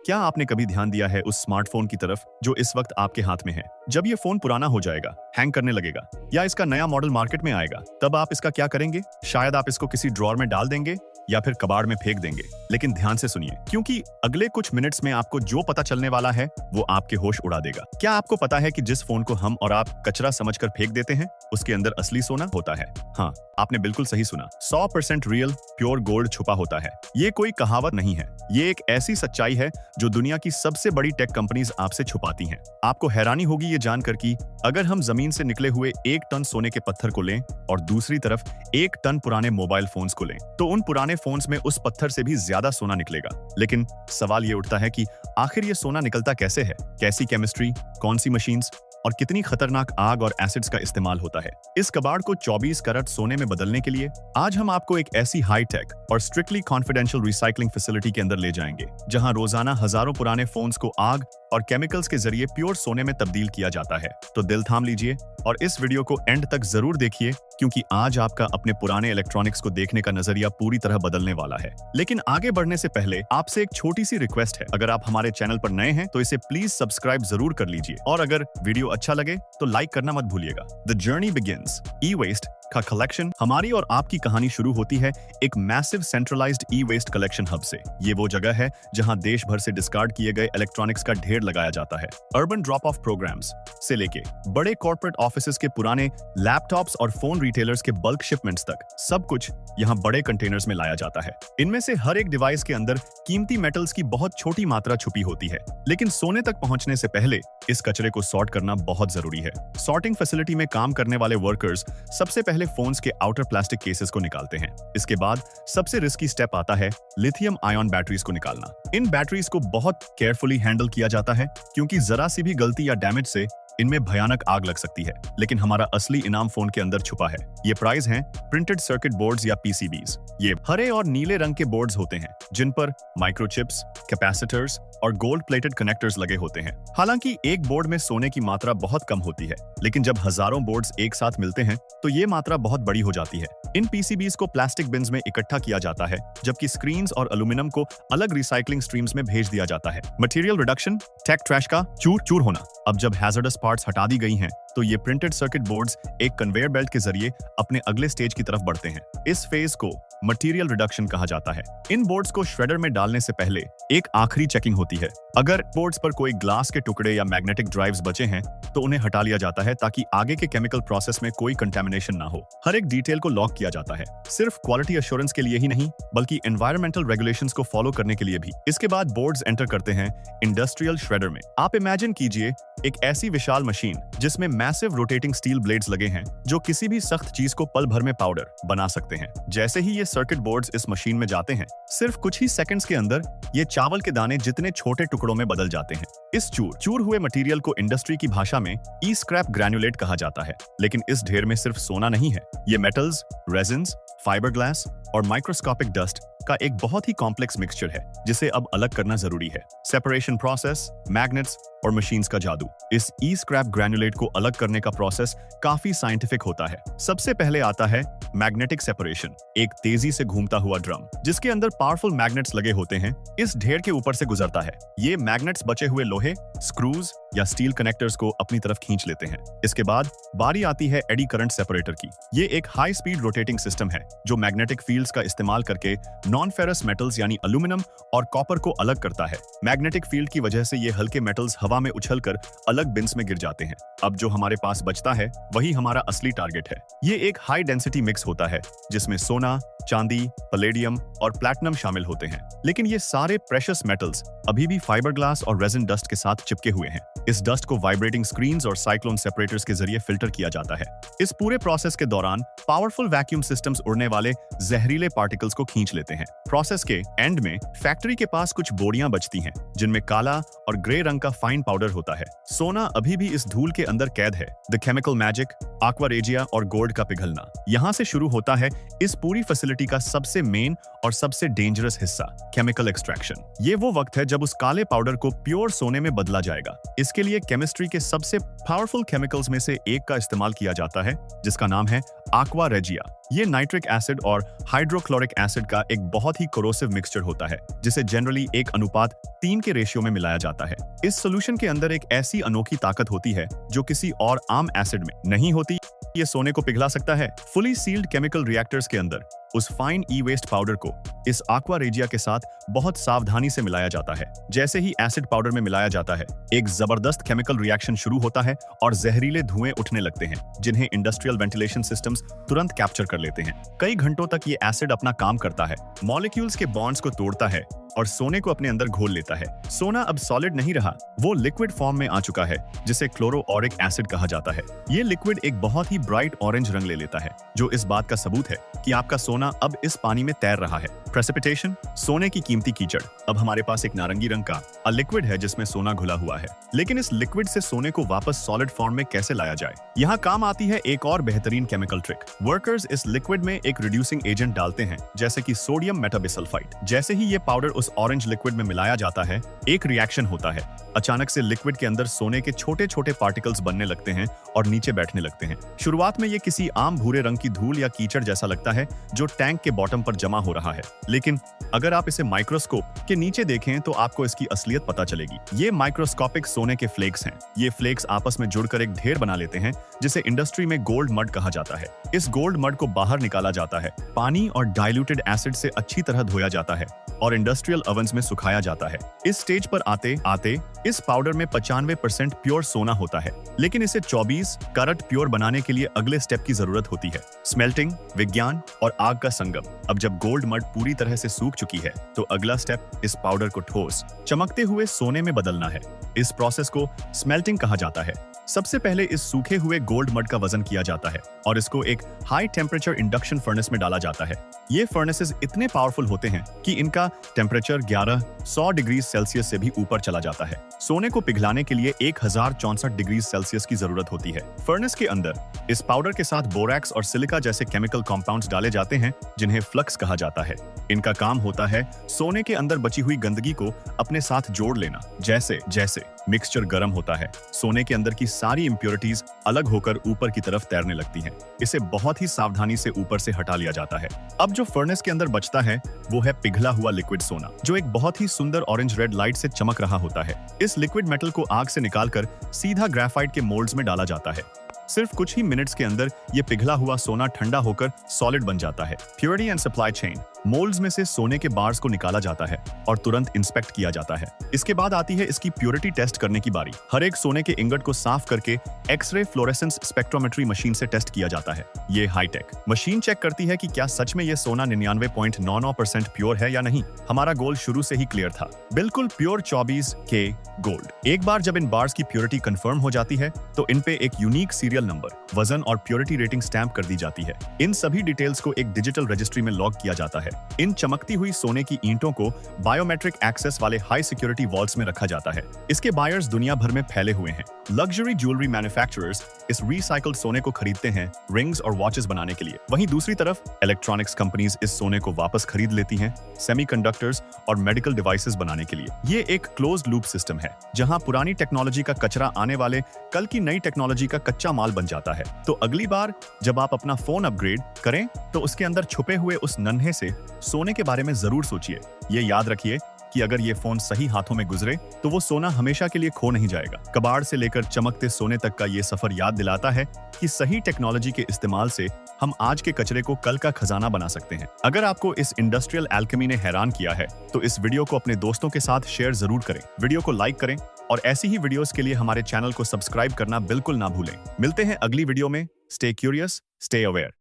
क्या आपने कभी ध्यान दिया है उस स्मार्टफोन की तरफ जो इस वक्त आपके हाथ में है? जब ये फोन पुराना हो जाएगा, हैंग करने लगेगा या इसका नया मॉडल मार्केट में आएगा, तब आप इसका क्या करेंगे? शायद आप इसको किसी ड्रॉअर में डाल देंगे या फिर कबाड़ में फेंक देंगे। लेकिन ध्यान से सुनिए, क्योंकि अगले कुछ मिनट्स में आपको जो पता चलने वाला है वो आपके होश उड़ा देगा। क्या आपको पता है कि जिस फोन को हम और आप कचरा समझकर फेंक देते हैं, उसके अंदर असली सोना होता है? हाँ, आपने बिल्कुल सही सुना। 100% रियल प्योर गोल्ड छुपा होता है। ये कोई कहावत नहीं है, ये एक ऐसी सच्चाई है जो दुनिया की सबसे बड़ी टेक कंपनीज आपसे छुपाती हैं। आपको हैरानी होगी ये जानकर कि अगर हम जमीन से निकले हुए 1 टन सोने के पत्थर को लें और दूसरी तरफ 1 टन पुराने मोबाइल फोन्स को लें, तो उन पुराने फोन्स में उस पत्थर से भी ज्यादा सोना निकलेगा। लेकिन सवाल ये उठता है कि आखिर ये सोना निकलता कैसे है? कैसी केमिस्ट्री, कौन सी मशीन्स और कितनी खतरनाक आग और एसिड्स का इस्तेमाल होता है इस कबाड़ को 24 कैरेट सोने में बदलने के लिए? आज हम आपको एक ऐसी हाईटेक और स्ट्रिक्टली कॉन्फिडेंशियल रिसाइकलिंग फैसिलिटी के अंदर ले जाएंगे, जहां रोजाना हजारों पुराने फोन्स को आग और केमिकल्स के जरिए प्योर सोने में तब्दील किया जाता है। तो दिल थाम लीजिए और इस वीडियो को एंड तक जरूर देखिए, क्योंकि आज आपका अपने पुराने इलेक्ट्रॉनिक्स को देखने का नजरिया पूरी तरह बदलने वाला है। लेकिन आगे बढ़ने से पहले आपसे एक छोटी सी रिक्वेस्ट है, अगर आप हमारे चैनल पर नए हैं तो इसे प्लीज सब्सक्राइब जरूर कर लीजिए, और अगर वीडियो अच्छा लगे तो लाइक करना मत भूलिएगा। The journey begins. E waste का कलेक्शन। हमारी और आपकी कहानी शुरू होती है एक massive centralised e waste collection hub से। ये वो जगह है जहां देश भर से डिस्कार्ड किए गए इलेक्ट्रॉनिक्स का ढेर लगाया जाता है। अर्बन ड्रॉप ऑफ प्रोग्राम्स से लेके बड़े कॉर्पोरेट ऑफिसेज के पुराने लैपटॉप्स और फोन रिटेलर्स के बल्क शिपमेंट्स तक, सब कुछ यहाँ बड़े कंटेनर्स में लाया जाता है। इनमें से हर एक डिवाइस के अंदर कीमती मेटल्स की बहुत छोटी मात्रा छुपी होती है, लेकिन सोने तक पहुंचने से पहले इस कचरे को सॉर्ट करना बहुत जरूरी है। सॉर्टिंग फैसिलिटी में काम करने वाले वर्कर्स सबसे पहले फोन्स के आउटर प्लास्टिक केसेस को निकालते हैं। इसके बाद सबसे रिस्की स्टेप आता है लिथियम आयन बैटरीज को निकालना। इन बैटरीज को बहुत केयरफुली हैंडल किया जाता है, क्योंकि जरा सी भी गलती या डैमेज से इनमें भयानक आग लग सकती है। लेकिन हमारा असली इनाम फोन के अंदर छुपा है। ये प्राइज हैं प्रिंटेड सर्किट बोर्ड्स या पीसीबीज। ये हरे और नीले रंग के बोर्ड्स होते हैं जिन पर माइक्रोचिप्स, कैपेसिटर्स और गोल्ड प्लेटेड कनेक्टर्स लगे होते हैं। हालांकि एक बोर्ड में सोने की मात्रा बहुत कम होती है, लेकिन जब हजारों बोर्ड्स एक साथ मिलते हैं तो ये मात्रा बहुत बड़ी हो जाती है। इन पीसीबीज को प्लास्टिक बिन्स में इकट्ठा किया जाता है, जबकि स्क्रीन्स और एल्यूमिनियम को अलग रिसाइकलिंग स्ट्रीम्स में भेज दिया जाता है। मटेरियल रिडक्शन, टेक ट्रैश का चूर चूर होना। अब जब हैजर्डस पार्ट्स हटा दी गई हैं, तो ये प्रिंटेड सर्किट बोर्ड्स एक कन्वेयर बेल्ट के जरिए अपने अगले स्टेज की तरफ बढ़ते हैं। इस फेज को मटेरियल रिडक्शन कहा जाता है। इन बोर्ड्स को श्रेडर में डालने से पहले एक आखिरी चेकिंग होती है। अगर बोर्ड्स पर कोई ग्लास के टुकड़े या मैग्नेटिक ड्राइव्स बचे हैं तो उन्हें हटा लिया जाता है, ताकि आगे के केमिकल प्रोसेस में कोई कंटेमिनेशन ना हो। हर एक डिटेल को लॉक किया जाता है, सिर्फ क्वालिटी एश्योरेंस के लिए ही नहीं, बल्कि एनवायरमेंटल रेगुलेशंस को फॉलो करने के लिए भी। इसके बाद बोर्ड्स एंटर करते हैं इंडस्ट्रियल श्रेडर में। आप इमेजिन कीजिए एक ऐसी विशाल मशीन जिसमें मैसिव रोटेटिंग स्टील ब्लेड्स लगे हैं, जो किसी भी सख्त चीज को पल भर में पाउडर बना सकते हैं। जैसे ही ये सर्किट बोर्ड्स इस मशीन में जाते हैं, सिर्फ कुछ ही सेकंड्स के अंदर ये चावल के दाने जितने छोटे टुकड़ों में बदल जाते हैं। इस चूर हुए मटेरियल को इंडस्ट्री की भाषा में ई स्क्रैप ग्रैन्युलेट कहा जाता है। लेकिन इस ढेर में सिर्फ सोना नहीं है, ये मेटल्स, रेजिन्स, फाइबर ग्लास और माइक्रोस्कोपिक डस्ट का एक बहुत ही कॉम्प्लेक्स मिक्सचर है, जिसे अब अलग करना जरूरी है। सेपरेशन प्रोसेस, मैग्नेट्स और मशीन्स का जादू। इस ई स्क्रैप ग्रैन्युलेट को अलग करने का प्रोसेस काफी साइंटिफिक होता है। सबसे पहले आता है मैग्नेटिक सेपरेशन, एक तेजी से घूमता हुआ ड्रम जिसके अंदर पावरफुल मैग्नेट्स लगे होते हैं, इस ढेर के ऊपर से गुजरता है। ये मैग्नेट्स बचे हुए लोहे, स्क्रूज या स्टील कनेक्टर्स को अपनी तरफ खींच लेते हैं। इसके बाद बारी आती है एडी करंट सेपरेटर की। ये एक हाई स्पीड रोटेटिंग सिस्टम है जो मैग्नेटिक फील्ड्स का इस्तेमाल करके नॉन फेरस मेटल्स यानी एल्यूमिनियम और कॉपर को अलग करता है। मैग्नेटिक फील्ड की वजह से ये हल्के मेटल्स हवा में उछलकर अलग बिन्स में गिर जाते हैं। अब जो हमारे पास बचता है वही हमारा असली टारगेट है। ये एक हाई डेंसिटी मिक्स होता है जिसमें सोना, चांदी, पैलेडियम और प्लैटिनम शामिल होते हैं। लेकिन ये सारे प्रेशियस मेटल्स अभी भी फाइबर ग्लास और रेजिन डस्ट के साथ चिपके हुए हैं। इस डस्ट को वाइब्रेटिंग स्क्रीन्स और साइक्लोन सेपरेटर्स के जरिए फिल्टर किया जाता है। इस पूरे प्रोसेस के दौरान पावरफुल वैक्यूम सिस्टम्स उड़ने वाले जहरीले पार्टिकल्स को खींच लेते हैं। प्रोसेस के एंड में फैक्ट्री के पास कुछ बोरियां बचती हैं जिनमें काला और ग्रे रंग का फाइन पाउडर होता है। सोना अभी भी इस धूल के अंदर कैद है। द केमिकल मैजिक, एक्वारेजिया और गोल्ड का पिघलना यहाँ से शुरू होता है। इस पूरी फैसिलिटी का सबसे मेन और सबसे डेंजरस हिस्सा केमिकल एक्सट्रैक्शन। ये वो वक्त है जब उस काले पाउडर को प्योर सोने में बदला जाएगा। इस इसके लिए केमिस्ट्री के सबसे पावरफुल केमिकल्स में से एक का इस्तेमाल किया जाता है, जिसका नाम है aqua regia। ये नाइट्रिक एसिड और हाइड्रोक्लोरिक एसिड का एक बहुत ही कोरोसिव मिक्सचर होता है, जिसे जनरली 1:3 के रेशियो में मिलाया जाता है। इस सोल्यूशन के अंदर एक ऐसी अनोखी ताकत होती है जो किसी और आम एसिड में नहीं होती। ये सोने को पिघला सकता है। फुली सील्ड केमिकल रिएक्टर्स के अंदर उस फाइन ई वेस्ट पाउडर को इस aqua regia के साथ बहुत सावधानी से मिलाया जाता है। जैसे ही एसिड पाउडर में मिलाया जाता है, एक जबरदस्त केमिकल रिएक्शन शुरू होता है और जहरीले धुएं उठने लगते हैं, जिन्हें इंडस्ट्रियल वेंटिलेशन सिस्टम्स तुरंत कैप्चर कर लेते हैं। कई घंटों तक ये एसिड अपना काम करता है, मॉलिक्यूल्स के बॉन्ड्स को तोड़ता है और सोने को अपने अंदर घोल लेता है। सोना अब सॉलिड नहीं रहा, वो लिक्विड फॉर्म में आ चुका है, जिसे क्लोरोऑरिक एसिड कहा जाता है। ये लिक्विड एक बहुत ही ब्राइट ऑरेंज रंग ले लेता है, जो इस बात का सबूत है कि आपका सोना अब इस पानी में तैर रहा है। प्रेसिपिटेशन, सोने की कीमती कीचड़। अब हमारे पास एक नारंगी रंग का लिक्विड है जिसमें सोना घुला हुआ है, लेकिन इस लिक्विड से सोने को वापस सॉलिड फॉर्म में कैसे लाया जाए? यहाँ काम आती है एक और बेहतरीन केमिकल ट्रिक। वर्कर्स इस लिक्विड में एक रिड्यूसिंग एजेंट डालते हैं, जैसे कि सोडियम मेटाबिसल्फाइड। जैसे ही ये पाउडर उस ऑरेंज लिक्विड में मिलाया जाता है, एक रिएक्शन होता है। अचानक से लिक्विड के अंदर सोने के छोटे छोटे पार्टिकल्स बनने लगते हैं और नीचे बैठने लगते हैं। शुरुआत में ये किसी आम भूरे रंग की धूल या कीचड़ जैसा लगता है जो टैंक के बॉटम पर जमा हो रहा है, लेकिन अगर आप इसे माइक्रोस्कोप के नीचे देखें तो आपको इसकी असलियत पता चलेगी। ये माइक्रोस्कोपिक सोने के फ्लेक्स हैं। ये फ्लेक्स आपस में जुड़कर एक ढेर बना लेते हैं, जिसे इंडस्ट्री में गोल्ड मड कहा जाता है। इस गोल्ड मड को बाहर निकाला जाता है, पानी और डाइल्यूटेड एसिड से अच्छी तरह धोया जाता है और इंडस्ट्रियल ओवन्स में सुखाया जाता है। इस स्टेज पर आते आते इस पाउडर में 95% प्योर सोना होता है, लेकिन इसे 24 कैरेट प्योर बनाने के लिए अगले स्टेप की जरूरत होती है, स्मेल्टिंग, विज्ञान और आग का संगम। अब जब गोल्ड मड पूरी तरह से सूख चुकी है, तो अगला स्टेप इस पाउडर को ठोस, चमकते हुए सोने में बदलना है। इस प्रोसेस को स्मेल्टिंग कहा जाता है। सबसे पहले इस सूखे हुए गोल्ड मड का वजन किया जाता है और इसको एक हाई टेम्परेचर इंडक्शन फर्नेस में डाला जाता है। ये फर्नेसेस इतने पावरफुल होते हैं कि इनका टेम्परेचर 1100 डिग्री सेल्सियस से भी ऊपर चला जाता है। सोने को पिघलाने के लिए 1064 डिग्री सेल्सियस की जरूरत होती है। फर्नेस के अंदर इस पाउडर के साथ बोरैक्स और सिलिका जैसे केमिकल कंपाउंड्स डाले जाते हैं, जिन्हें फ्लक्स कहा जाता है। इनका काम होता है सोने के अंदर बची हुई गंदगी को अपने साथ जोड़ लेना। जैसे जैसे मिक्सचर गर्म होता है, सोने के अंदर की सारी इंप्योरिटीज अलग होकर ऊपर की तरफ तैरने लगती हैं। इसे बहुत ही सावधानी से ऊपर से हटा लिया जाता है। अब जो फर्नेस के अंदर बचता है, वो है पिघला हुआ लिक्विड सोना, जो एक बहुत ही सुंदर ऑरेंज रेड लाइट से चमक रहा होता है। इस लिक्विड मेटल को आग से निकालकर सीधा ग्रेफाइट के मोल्ड्स में डाला जाता है। सिर्फ कुछ ही मिनट्स के अंदर ये पिघला हुआ सोना ठंडा होकर सॉलिड बन जाता है। Purity and supply chain, moulds में से सोने के बार्स को निकाला जाता है और तुरंत इंस्पेक्ट किया जाता है। इसके बाद आती है इसकी प्योरिटी टेस्ट करने की बारी। हर एक सोने के इंगट को साफ करके एक्सरे फ्लोरेसेंस स्पेक्ट्रोमेट्री मशीन से टेस्ट किया जाता है। ये हाईटेक मशीन चेक करती है कि क्या सच में ये सोना 99.99% प्योर है या नहीं। हमारा गोल शुरू से ही क्लियर था, बिल्कुल प्योर 24K गोल्ड। एक बार जब इन बार्स की प्योरिटी कंफर्म हो जाती है, तो इन पे एक यूनिक सीरियल नंबर, वजन और प्योरिटी रेटिंग स्टैंप कर दी जाती है। इन सभी डिटेल्स को एक डिजिटल रजिस्ट्री में लॉग किया जाता है। इन चमकती हुई सोने की ईंटों को बायोमेट्रिक एक्सेस वाले हाई सिक्योरिटी वॉल्ट्स में रखा जाता है। इसके बायर्स दुनिया भर में फैले हुए हैं। लग्जरी ज्वेलरी मैन्युफैक्चरर्स इस रिसाइकल्ड सोने को खरीदते हैं रिंग्स और वॉचेस बनाने के लिए। वहीं दूसरी तरफ इलेक्ट्रॉनिक्स कंपनीज इस सोने को वापस खरीद लेती हैं सेमीकंडक्टर्स और मेडिकल डिवाइसेस बनाने के लिए। ये एक क्लोज्ड लूप सिस्टम है, जहां पुरानी टेक्नोलॉजी का कचरा आने वाले कल की नई टेक्नोलॉजी का कच्चा माल बन जाता है। तो अगली बार जब आप अपना फोन अपग्रेड करें, तो उसके अंदर छुपे हुए उस नन्हे से सोने के बारे में जरूर सोचिए। ये याद रखिए कि अगर ये फोन सही हाथों में गुजरे, तो वो सोना हमेशा के लिए खो नहीं जाएगा। कबाड़ से लेकर चमकते सोने तक का ये सफर याद दिलाता है कि सही टेक्नोलॉजी के इस्तेमाल से हम आज के कचरे को कल का खजाना बना सकते हैं। अगर आपको इस इंडस्ट्रियल एल्केमी ने हैरान किया है, तो इस वीडियो को अपने दोस्तों के साथ शेयर जरूर करें, वीडियो को लाइक करें और ऐसी ही वीडियोस के लिए हमारे चैनल को सब्सक्राइब करना बिल्कुल ना भूलें। मिलते हैं अगली वीडियो में। Stay curious, stay aware.